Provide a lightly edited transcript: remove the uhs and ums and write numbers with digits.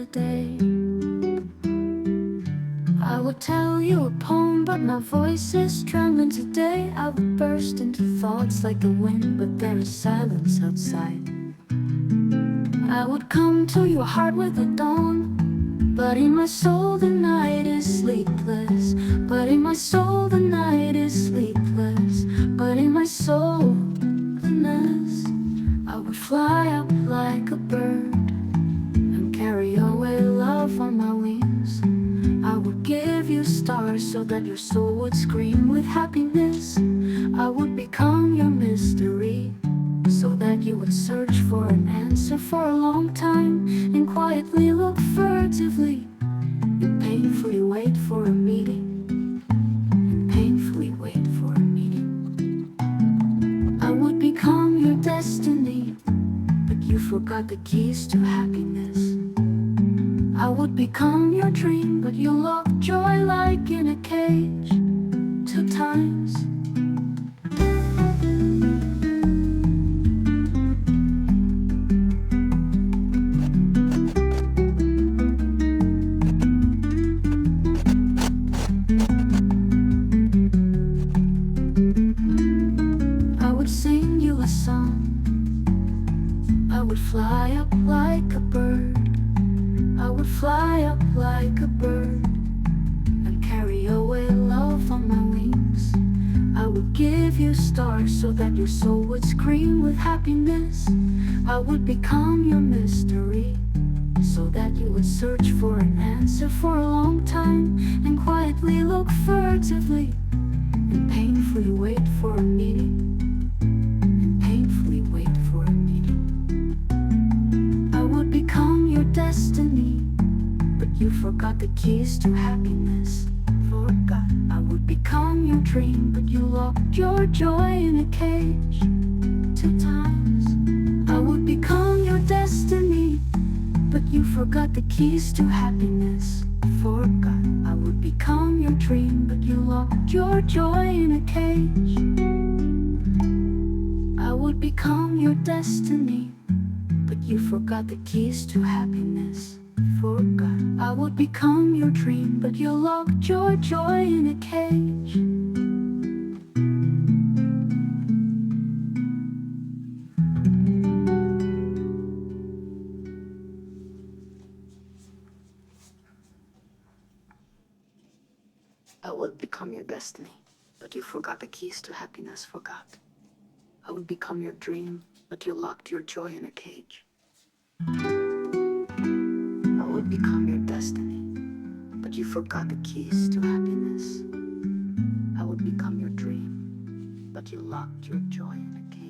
the day. I would tell you a poem, but my voice is trembling today. I would burst into thoughts like the wind, but there is silence outside. I would come to your heart with the dawn, but in my soul the night is sleepless. But in my soul the night is sleepless. But in my soul, goodness, I would fly up like a bird and carry away love on my wings. I would give you stars so that your soul would scream with happiness. I would become your mystery so that you would search for an answer for a long time and quietly look furtively and painfully wait for a meeting. And painfully wait for a meeting. I would become your destiny, but you forgot the keys to happiness. I would become your dream, but you locked joy like in a cage 2 times. I would sing you a song. I would fly up like a bird. I would fly up like a bird and carry away love on my wings. I would give you stars so that your soul would scream with happiness. I would become your mystery so that you would search for an answer for a long time and quietly look furtively and painfully wait for a meeting. And painfully wait for a meeting. I would become your destiny, but you forgot the keys to happiness. Forgot. I would become your dream, but you locked your joy in a cage 2 times. I would become your destiny, but you forgot the keys to happiness. Forgot. I would become your dream, but you locked your joy in a cage. I would become your destiny, but you forgot the keys to happiness. Forgot. I would become your dream, but you locked your joy in a cage. I would become your destiny, but you forgot the keys to happiness. Forgot. I would become your dream, but you locked your joy in a cage. I would become your destiny, but you forgot the keys to happiness. I would become your dream, but you locked your joy in a cage.